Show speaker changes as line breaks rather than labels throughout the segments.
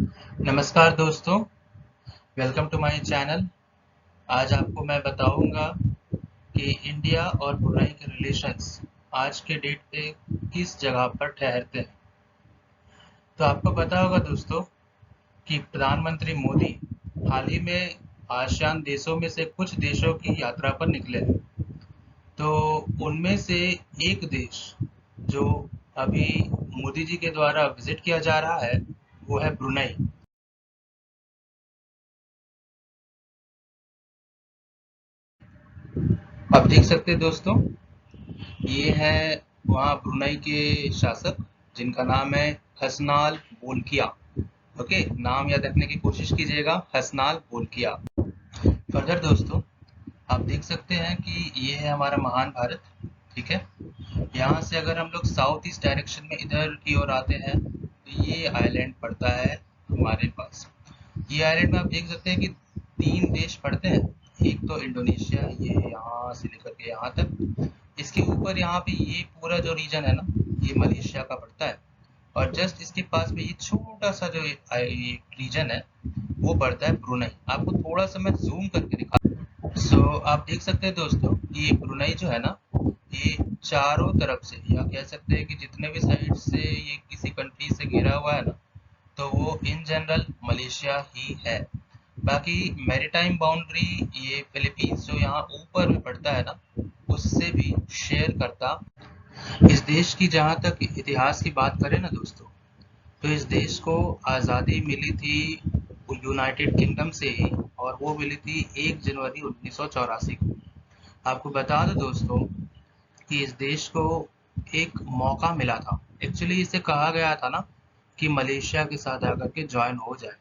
नमस्कार दोस्तों, welcome to my channel. आज आपको मैं बताऊंगा कि इंडिया और ब्रुनेई के रिलेशंस आज के डेट पे किस जगह पर ठहरते हैं। तो आपको पता होगा दोस्तों कि प्रधानमंत्री मोदी हाल ही में आसियान देशों में से कुछ देशों की यात्रा पर निकले हैं। तो उनमें से एक देश जो अभी मोदी जी के द्वारा विजिट किया जा रहा है वो है ब्रुनेई। आप देख सकते हैं दोस्तों, ये है वहाँ ब्रुनेई के शासक जिनका नाम है हसनाल बोल्किया। ओके, नाम याद रखने की कोशिश कीजिएगा, हसनाल बोल्किया। फर्दर दोस्तों, आप देख सकते हैं कि ये है हमारा महान भारत। ठीक है, यहाँ से अगर हम लोग साउथ ईस्ट डायरेक्शन में इधर की ओर आते हैं तो ये आइलैंड पड़ता है हमारे पास। ये आइलैंड में आप देख सकते हैं कि तीन देश पड़ते हैं। एक तो इंडोनेशिया, ये यहाँ से लेकर के यहाँ तक। इसके ऊपर यहाँ पे ये पूरा जो रीजन है ना, ये मलेशिया का पड़ता है। और जस्ट इसके पास में ये छोटा सा जो ये रीजन है वो पड़ता है ब्रुनेई। आपको थोड़ा सा मैं जूम करके दिखा। आप देख सकते हैं दोस्तों कि ये ब्रुनेई जो है ना, ये चारों तरफ से, या कह सकते हैं कि जितने भी साइड से ये किसी कंट्री से घिरा हुआ है ना, तो वो इन जनरल मलेशिया ही है। बाकी मैरीटाइम बाउंड्री ये फिलीपींस जो यहाँ ऊपर में पड़ता है ना, उससे भी शेयर करता। इस देश की जहाँ तक इतिहास की बात करें ना दोस्तों, तो इस देश को आज़ादी मिली थी यूनाइटेड किंगडम से ही, और वो मिली थी 1 जनवरी 1984 को। आपको बता दो दोस्तों कि इस देश को एक मौका मिला था। एक्चुअली इसे कहा गया था ना कि मलेशिया के साथ आकर के ज्वाइन हो जाए,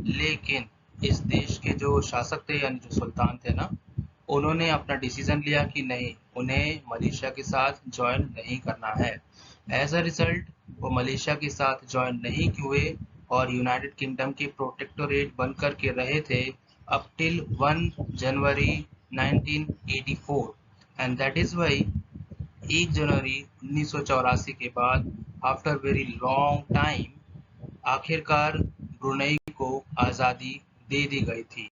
लेकिन इस देश के जो शासक थे यानी जो सुल्तान थे ना, उन्होंने अपना डिसीजन लिया कि नहीं, उन्हें मलेशिया के साथ ज्वाइन नहीं करना है। एज अ रिजल्ट वो मलेशिया के साथ ज्वाइन नहीं हुए और यूनाइटेड किंगडम के प्रोटेक्टोरेट बनकर के रहे थे अप टिल 1 जनवरी 1984। एंड दैट इज वाई 1 जनवरी 1984 के बाद, आफ्टर वेरी लॉन्ग टाइम, आखिरकार ब्रुनेई को आज़ादी दे दी गई थी।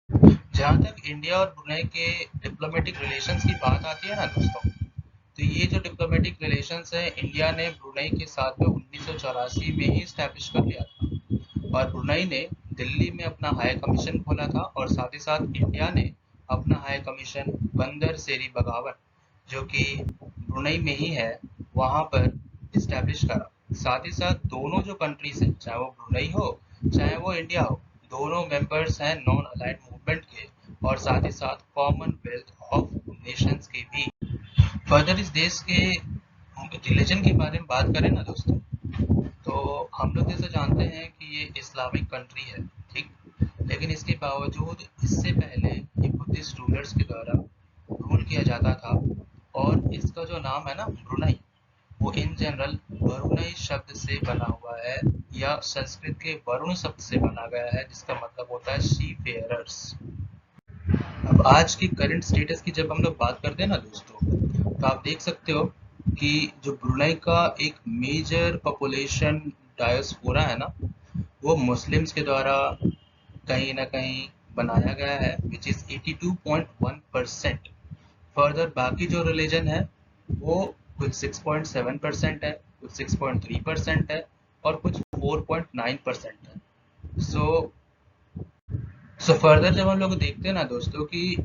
जहाँ तक इंडिया और ब्रुनेई के डिप्लोमेटिक रिलेशंस की बात आती है ना दोस्तों, तो ये जो डिप्लोमेटिक रिलेशंस है, इंडिया ने ब्रुनेई के साथ में 1984 में ही स्टैब्लिश कर लिया था। और ब्रुनेई ने दिल्ली में अपना हाई कमीशन खोला था, और साथ ही साथ इंडिया ने अपना हाई कमीशन बंदर सेरी बगावत, जो कि ब्रुनेई में ही है, वहां पर इस्टेब्लिश करा। साथ ही साथ दोनों जो कंट्रीज हैं, चाहे वो ब्रुनेई हो चाहे वो इंडिया हो, दोनों मेंबर्स हैं नॉन अलाइड मूवमेंट के, और साथ ही साथ कॉमनवेल्थ ऑफ नेशंस के भी। फर्दर इस देश के रिलीजन के बारे में बात करें ना दोस्तों, तो हम लोग जैसे जानते हैं कि ये इस्लामिक कंट्री है, ठीक। लेकिन इसके बावजूद इससे पहले ये बुद्धिस्ट रूलर्स के द्वारा रूल किया जाता था। और इसका जो नाम है ना ब्रुनेई, वो इन जनरल वरुणई शब्द से बना हुआ है, या संस्कृत के वरुण शब्द से बना गया है, जिसका मतलब होता है सी फेयरर्स। अब आज की करंट स्टेटस की जब हम लोग बात करते हैं ना दोस्तों, तो आप देख सकते हो कि जो ब्रुनेई का एक मेजर पॉपुलेशन डायस्पोरा है ना, वो मुस्लिम्स के द्वारा कहीं ना कहीं बनाया गया है, विच इज 82.1%। फर्दर बाकी जो रिलीजन है वो कुछ 6.7% है, कुछ 6.3% है, और कुछ 4.9% है। सो फर्दर जब हम लोग देखते हैं ना दोस्तों कि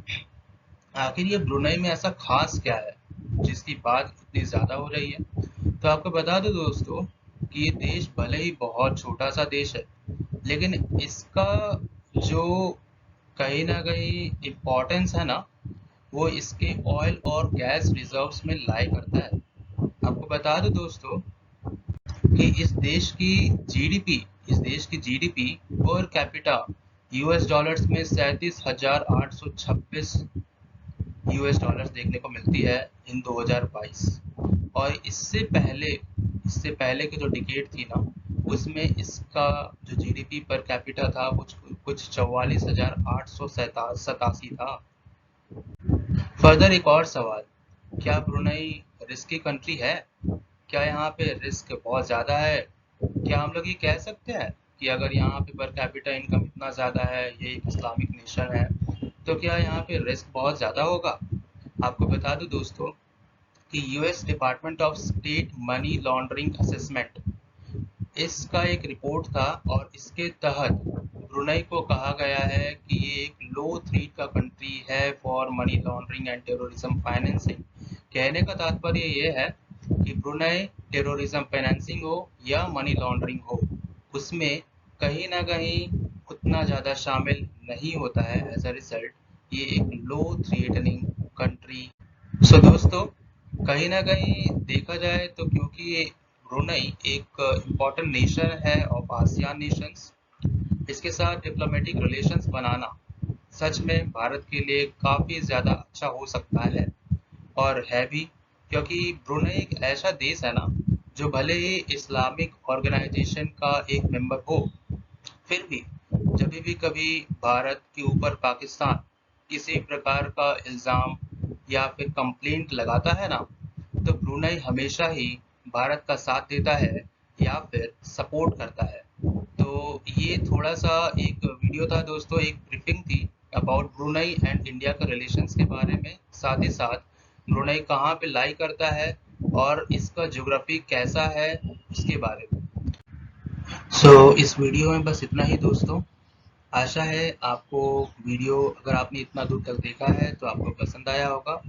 आखिर ये ब्रुनेई में ऐसा खास क्या है जिसकी बात इतनी ज्यादा हो रही है, तो आपको बता दो दोस्तों कि ये देश भले ही बहुत छोटा सा देश है, लेकिन इसका जो कहीं ना कहीं इम्पोर्टेंस है ना, वो इसके ऑयल और गैस रिजर्व्स में लाई करता है। आपको बता दो दोस्तों कि इस देश की GDP per capita US dollars में 37,826 यूएस डॉलर्स देखने को मिलती है इन 2022। और इससे पहले की जो डिकेड थी ना, उसमें इसका जो जीडीपी पर कैपिटा था वो कुछ 44,887 था। फर्दर एक और सवाल, क्या ब्रुनेई रिस्की कंट्री है? क्या यहाँ पे रिस्क बहुत ज्यादा है? क्या हम लोग ये कह सकते हैं कि अगर यहाँ पे पर कैपिटा इनकम इतना ज़्यादा है, ये एक इस्लामिक नेशन है, तो क्या यहाँ पे रिस्क बहुत ज़्यादा होगा? आपको बता दूं दोस्तों कि US department of state money laundering assessment, इसका एक रिपोर्ट था और इसके तहत ब्रुनई को कहा गया है कि ये एक लो थ्रेट का कंट्री है for money laundering and terrorism financing. कहने का तात्पर्य ये है कि ब्रुनई टेररिज्म फाइनेंसिंग हो या मनी लॉन्ड्रिंग हो, उसमें कहीं ना कहीं उतना ज़्यादा शामिल नहीं होता है। एज अ रिजल्ट ये एक लो थ्रेटनिंग कंट्री। सो दोस्तों, कहीं ना कहीं देखा जाए तो क्योंकि ब्रुनई एक इम्पॉर्टेंट नेशन है ऑफ आसियान नेशंस, इसके साथ डिप्लोमेटिक रिलेशंस बनाना सच में भारत के लिए काफ़ी ज़्यादा अच्छा हो सकता है, और है भी, क्योंकि ब्रुनई एक ऐसा देश है ना जो भले ही इस्लामिक ऑर्गेनाइजेशन का एक मेंबर हो, फिर भी जब भी कभी भारत के ऊपर पाकिस्तान किसी प्रकार का इल्ज़ाम या फिर कंप्लेंट लगाता है ना, तो ब्रुनई हमेशा ही भारत का साथ देता है या फिर सपोर्ट करता है। तो ये थोड़ा सा एक वीडियो था दोस्तों, एक ब्रीफिंग थी अबाउट ब्रुनई एंड इंडिया के रिलेशंस के बारे में, साथ ही साथ ब्रुनई कहाँ पे लाई करता है और इसका ज्योग्राफी कैसा है उसके बारे में। इस वीडियो में बस इतना ही दोस्तों। आशा है आपको वीडियो, अगर आपने इतना दूर तक देखा है तो आपको पसंद आया होगा।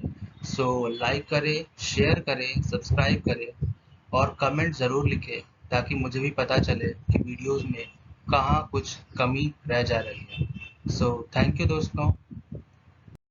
लाइक करें, शेयर करें, सब्सक्राइब करें और कमेंट ज़रूर लिखें, ताकि मुझे भी पता चले कि वीडियोज़ में कहाँ कुछ कमी रह जा रही है। थैंक यू दोस्तों।